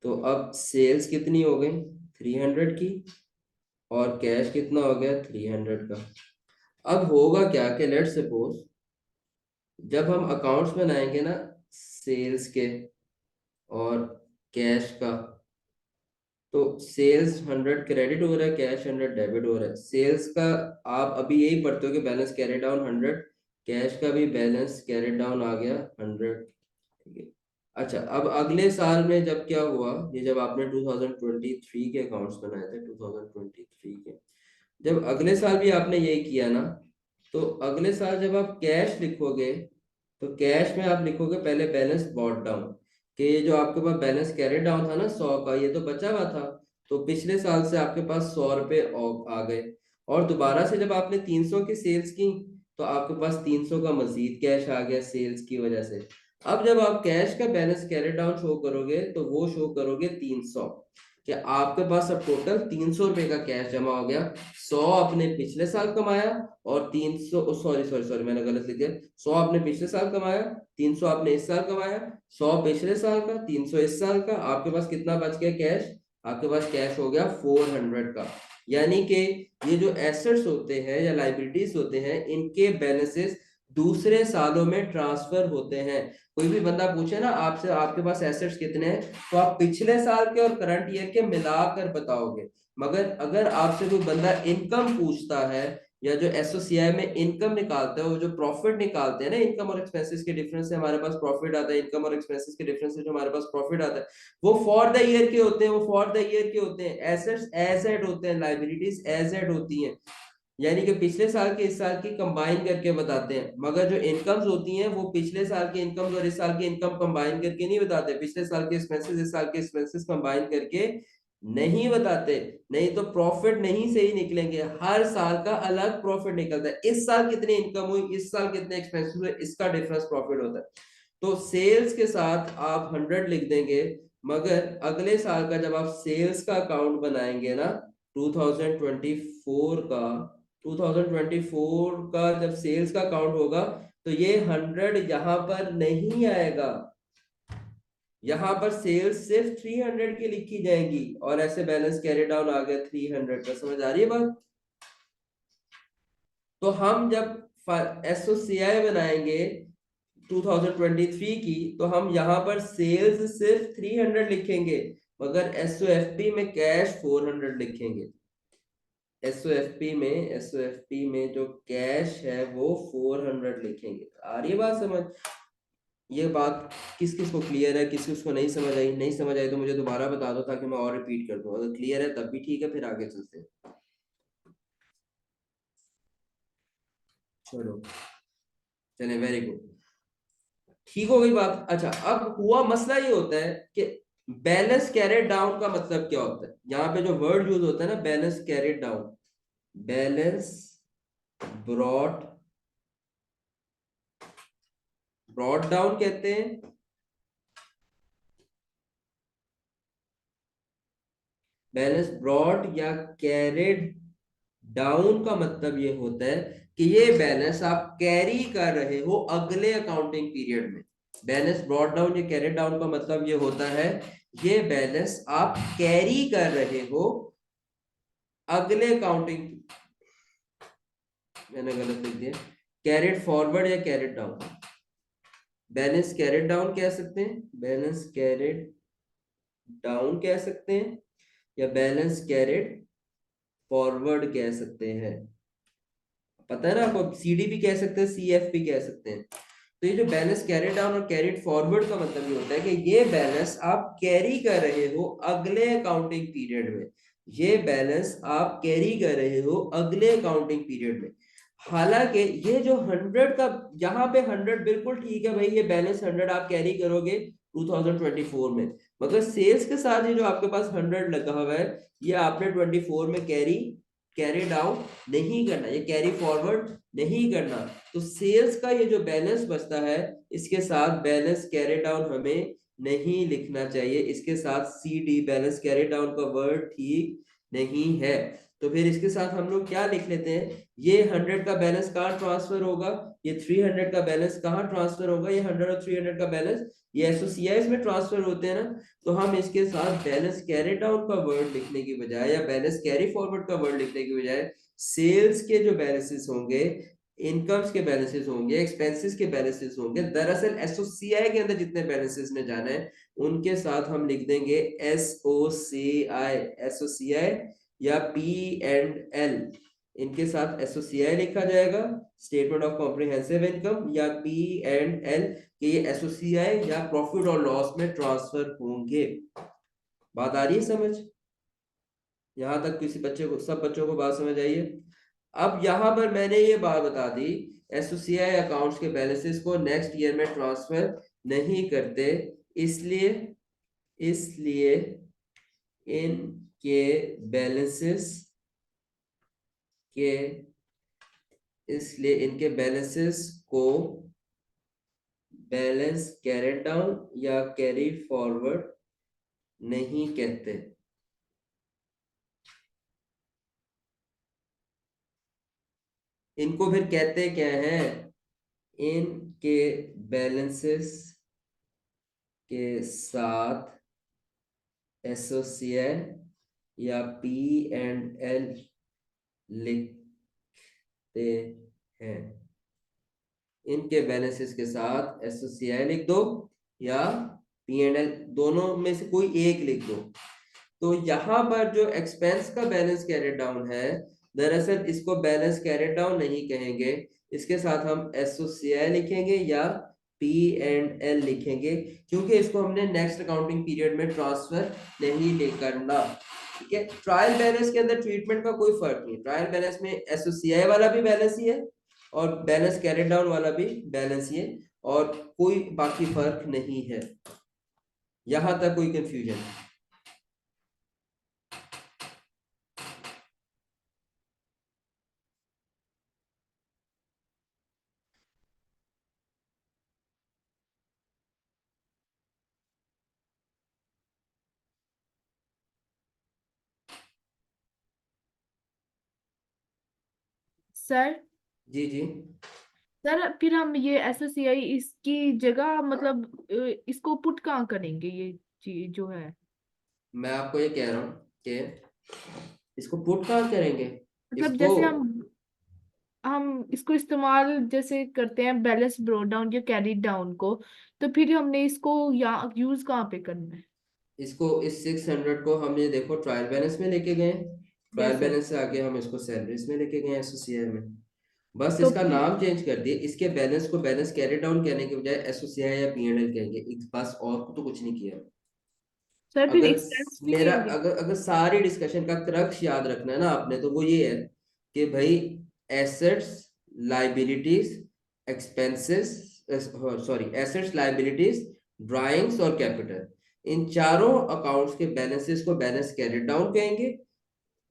तो अब सेल्स कितनी हो गई? 300 की, और कैश कितना हो गया? 300 का। अब होगा क्या कि लेट्स सपोज जब हम अकाउंट्स बनाएंगे ना, सेल्स के और कैश का, तो सेल्स 100 क्रेडिट हो रहा है, कैश 100 डेबिट हो रहा है। सेल्स का आप अभी यही पढ़ते हो कि बैलेंस कैरी डाउन 100, कैश का भी बैलेंस कैरी डाउन आ गया 100। ठीक है। अच्छा, अब अगले साल में जब क्या हुआ, ये जब आपने 2023 के अकाउंट्स बनाए थे, 2023 के, जब अगले साल भी आपने यही किया ना, तो अगले साल जब आप कैश लिखोगे, तो कैश में आप लिखोगे पहले बैलेंस बॉट डाउन, कि ये जो आपके पास बैलेंस कैरी डाउन था ना 100 का, ये तो बचा हुआ था, तो पिछले साल से आपके पास 100 रुपए आ गए। और दोबारा से जब आपने 300 की सेल्स की, तो आपके पास 300 का मजीद कैश आ गया सेल्स की वजह से। अब जब आप कैश का बैलेंस कैरी डाउन शो करोगे, तो वो शो करोगे 300, कि आपके पास अब टोटल 300 रुपए का कैश जमा हो गया। 100 आपने पिछले साल कमाया, और 300, सॉरी सॉरी सॉरी, मैंने गलत लिख दिया। 100 आपने पिछले साल कमाया, 300 आपने इस साल कमाया, 100 पिछले साल का, 300 इस साल का, आपके पास कितना बच गया कैश? आपके पास कैश हो गया 400 का। यानी कि ये जो एसेट्स होते हैं या लाइबिलिटीज होते हैं, इनके बैलेंसेस दूसरे सालों में ट्रांसफर होते हैं। कोई भी बंदा पूछे ना आपसे, आपके पास एसेट्स कितने हैं, तो आप पिछले साल के और करंट ईयर के मिलाकर बताओगे। मगर अगर आपसे कोई बंदा इनकम पूछता है या जो एसओसीआई में इनकम निकालता है, वो जो प्रॉफिट निकालते हैं ना, इनकम और एक्सपेंसेस के डिफरेंस से हमारे पास प्रॉफिट आता है, इनकम और एक्सपेंसेस के डिफरेंस से जो हमारे पास प्रॉफिट आता है, वो फॉर द ईयर के होते हैं, वो फॉर द ईयर के होते हैं। एसेट्स एसेट होते हैं, लाइबिलिटीज एसेट होती हैं, यानी कि पिछले साल के इस साल की कंबाइन करके बताते हैं। मगर जो इनकम्स होती हैं वो पिछले साल की इनकम्स और इस साल की इनकम कंबाइन करके नहीं बताते, पिछले साल के एक्सपेंसेस इस साल के एक्सपेंसेस कंबाइन करके नहीं बताते। नहीं तो प्रॉफिट नहीं से ही निकलेंगे, हर साल का अलग प्रॉफिट निकलता है, इस साल कितनी इनकम हुई, इस साल कितने एक्सपेंसेस हुए, इसका डिफरेंस प्रॉफिट होता है। तो सेल्स के साथ आप 100 लिख देंगे, मगर अगले साल का जब आप सेल्स का अकाउंट बनाएंगे ना, 2024 का 2024 का जब सेल्स का अकाउंट होगा, तो ये 100 यहां पर नहीं आएगा, यहां पर सेल्स सिर्फ 300 की लिखी जाएंगी, और ऐसे बैलेंस कैरी डाउन आ गया 300 का। समझ आ रही है बात? तो हम जब एसओसीआई बनाएंगे 2023 की, तो हम यहां पर सेल्स सिर्फ 300 लिखेंगे, मगर एसओएफपी में कैश 400 लिखेंगे। एसओएफपी में जो कैश है वो 400 लिखेंगे। आ रही है बात समझ? ये बात किस किस को क्लियर है, किस किस को नहीं समझ आई? नहीं समझ आई तो मुझे दोबारा बता दो, ताकि मैं और रिपीट कर दूं। अगर क्लियर है तब भी ठीक है, फिर आगे चलते हैं। चलो, चले, वेरी गुड, ठीक हो गई बात। अच्छा, अब हुआ मसला ये होता है कि बैलेंस कैरेट डाउन का मतलब क्या होता है। यहाँ पे जो वर्ड यूज होता है ना, balance carried down, balance brought brought down कहते हैं। बैलेंस ब्रॉट या कैरेट डाउन का मतलब ये होता है कि ये बैलेंस आप कैरी कर रहे हो अगले अकाउंटिंग पीरियड में। बैलेंस ब्रॉट डाउन या कैरेट डाउन का मतलब ये होता है, ये बैलेंस आप कैरी कर रहे हो अगले अकाउंटिंग, मैंने गलत लिख दिया, कैरेट फॉरवर्ड या carried down. Balance carried down कह सकते हैं, बैलेंस कैरेट डाउन कह सकते हैं, या बैलेंस कैरेट फॉरवर्ड कह सकते हैं। पता है ना आपको, सीडी भी कह सकते हैं, सीएफ भी कह सकते हैं। तो ये जो बैलेंस कैरी डाउन और कैरिड फॉरवर्ड का मतलब ये होता है कि ये बैलेंस आप कैरी कर रहे हो अगले अकाउंटिंग पीरियड में, ये बैलेंस आप कैरी कर रहे हो अगले अकाउंटिंग पीरियड में। हालांकि ये जो 100 का, यहाँ पे 100 बिल्कुल ठीक है भाई, ये बैलेंस 100 आप कैरी करोगे 2024 में, मगर सेल्स के साथ ये जो आपके पास 100 लगा हुआ है, ये आपने 24 में कैरी डाउन नहीं करना, ये कैरी फॉरवर्ड नहीं करना। तो सेल्स का ये जो बैलेंस बचता है, इसके साथ बैलेंस कैरी डाउन हमें नहीं लिखना चाहिए, इसके साथ सीडी बैलेंस कैरी डाउन का वर्ड ठीक नहीं है। तो फिर इसके साथ हम लोग क्या लिख लेते हैं, ये 100 का बैलेंस कहाँ ट्रांसफर होगा, ये 300 का बैलेंस कहाँ ट्रांसफर होगा, ये 100 और 300 का बैलेंस ये एसोसिएट्स में ट्रांसफर होते हैं ना। तो हम इसके साथ बैलेंस कैरी डाउन का वर्ड लिखने की बजाय या बैलेंस कैरी फॉरवर्ड का वर्ड लिखने की बजाय सेल्स के जो बैलेंसेस होंगे, इनकम्स के बैलेंसेस होंगे, एक्सपेंसेस के बैलेंसेस होंगे, दरअसल एसओसीआई के अंदर जितने बैलेंसेस ने जाना है उनके साथ हम लिख देंगे एसओसीआई, एसओसीआई या पी एंड एल, इनके साथ एसओसीआई लिखा जाएगा, स्टेटमेंट ऑफ कॉम्प्रिहेंसिव इनकम, या पी एंड एल, कि ये एसओसीआई या प्रॉफिट और लॉस में ट्रांसफर होंगे। बात आ रही है समझ? यहां तक किसी बच्चे को, सब बच्चों को बात समझ आई है? अब यहां पर मैंने ये बात बता दी, एसओसीआई अकाउंट्स के बैलेंसेस को नेक्स्ट ईयर में ट्रांसफर नहीं करते, इसलिए इसलिए इनके बैलेंसेस के इसलिए इनके बैलेंसेस को बैलेंस कैरी डाउन या कैरी फॉरवर्ड नहीं कहते। इनको फिर कहते क्या है, इनके बैलेंसेस के साथ एसोसिएट या पी एंड एल लिखते हैं। इनके बैलेंसेस के साथ एसोसिएट लिख दो या पी एंड एल, दोनों में से कोई एक लिख दो। तो यहां पर जो एक्सपेंस का बैलेंस कैरी डाउन है, दरअसल इसको बैलेंस कैरेट डाउन नहीं कहेंगे, इसके साथ हम एसओसीआई लिखेंगे या पी एंड एल लिखेंगे, क्योंकि इसको हमने नेक्स्ट अकाउंटिंग पीरियड में ट्रांसफर नहीं ले करना। ठीक है, ट्रायल बैलेंस के अंदर ट्रीटमेंट का कोई फर्क नहीं, ट्रायल बैलेंस में एसओसीआई वाला भी बैलेंस ही है और बैलेंस कैरेट डाउन वाला भी बैलेंस ही है, और कोई बाकी फर्क नहीं है। यहां तक कोई कंफ्यूजन? सर जी जी। सर फिर हम ये एसएससीआई इसकी जगह मतलब इसको पुट कहाँ करेंगे ये चीज जो है? मैं आपको ये कह रहा हूँ कि इसको पुट कहाँ करेंगे? मतलब इसको जैसे हम इसको इस्तेमाल जैसे करते हैं बैलेंस ब्रोड डाउन या कैरी डाउन को, तो फिर हमने इसको यहाँ यूज कहाँ पे करना है? इसको इस 600 को हमने देखो ट्रायल बैलेंस में लेके गए, ट्रायल यस सर। बैलेंस से आगे हम इसको सैलरीज में लेके गए एसोसीआई में, बस तो इसका फिर नाम चेंज कर दिए, इसके बैलेंस को बैलेंस कैरी डाउन कहने के बजाय एसोसीआई या पीएनएल कहेंगे, बस, और तो कुछ नहीं किया। सर फिर अगर एक्सपेंस भी मेरा लेंगे? अगर अगर सारी डिस्कशन का क्रक्स याद रखना है ना आपने, तो वो ये है कि भाई assets, liabilities, expenses, sorry assets, liabilities, drawings और कैपिटल, इन चारों अकाउंट्स के बैलेंसेस को बैलेंस कैरी डाउन कहेंगे,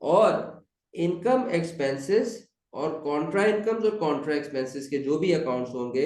और इनकम एक्सपेंसेस और कॉन्ट्रा इनकम्स और कॉन्ट्रा एक्सपेंसेस के जो भी अकाउंट्स होंगे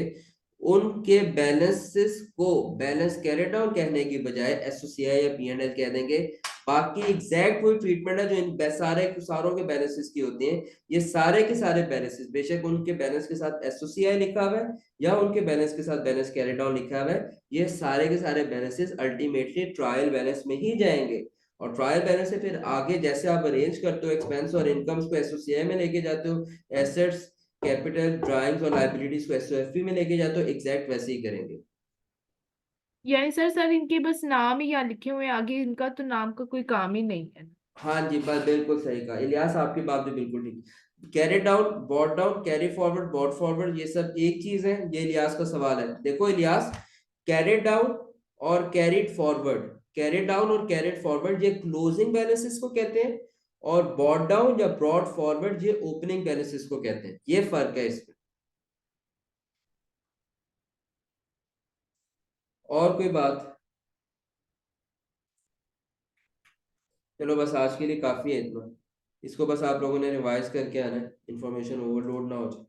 उनके बैलेंसेस को बैलेंस कैरी डाउन कहने की बजाय एसओसीआई या पीएनएल कह देंगे। बाकी एग्जैक्ट वही ट्रीटमेंट है जो इन सारे सारों के बैलेंसेस की होती हैं। ये सारे के सारे बैलेंसेस बेशक उनके बैलेंस के साथ एसओसीआई लिखा हुआ है या उनके बैलेंस के साथ बैलेंस कैरी डाउन लिखा हुआ है, ये सारे के सारे बैलेंसेस अल्टीमेटली ट्रायल बैलेंस में ही जाएंगे। और ट्रायल बैलेंस से फिर आगे जैसे आप अरेंज करते हो एक्सपेंस और इनकम्स को एसओसीआई में लेके जाते हो, एसेट्स, कैपिटल, ड्राइंग्स और लाइबिलिटीज को एसओएफपी में लेके जाते हो, एग्जैक्ट वैसे ही करेंगे। यानी सर इनके बस नाम ही यहाँ लिखे हुए हैं, आगे इनका तो नाम का कोई काम ही नहीं है। हाँ जी, बस बिल्कुल सही कहा इलियास, आपकी बात भी बिल्कुल ठीक। Carry down, bought down, carry forward, bought forward, ये सब एक चीज है, ये इलियास का सवाल है। देखो इलियास, कैरी डाउन और कैरिड फॉरवर्ड, कैरी डाउन और कैरिड फॉरवर्ड ये क्लोजिंग बैलेंसेस को कहते हैं, और बॉट डाउन या ब्रॉड फॉरवर्ड ये ओपनिंग बैलेंसेस को कहते हैं, ये फर्क है इसमें। और कोई बात? चलो बस आज के लिए काफी है इतना, इसको बस आप लोगों ने रिवाइज करके आना है, इंफॉर्मेशन ओवरलोड ना हो जाए।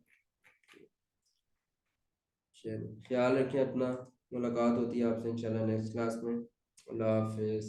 चलो ख्याल रखें अपना, मुलाकात होती है आपसे इंशाल्लाह नेक्स्ट क्लास में। अल्लाह हाफिज।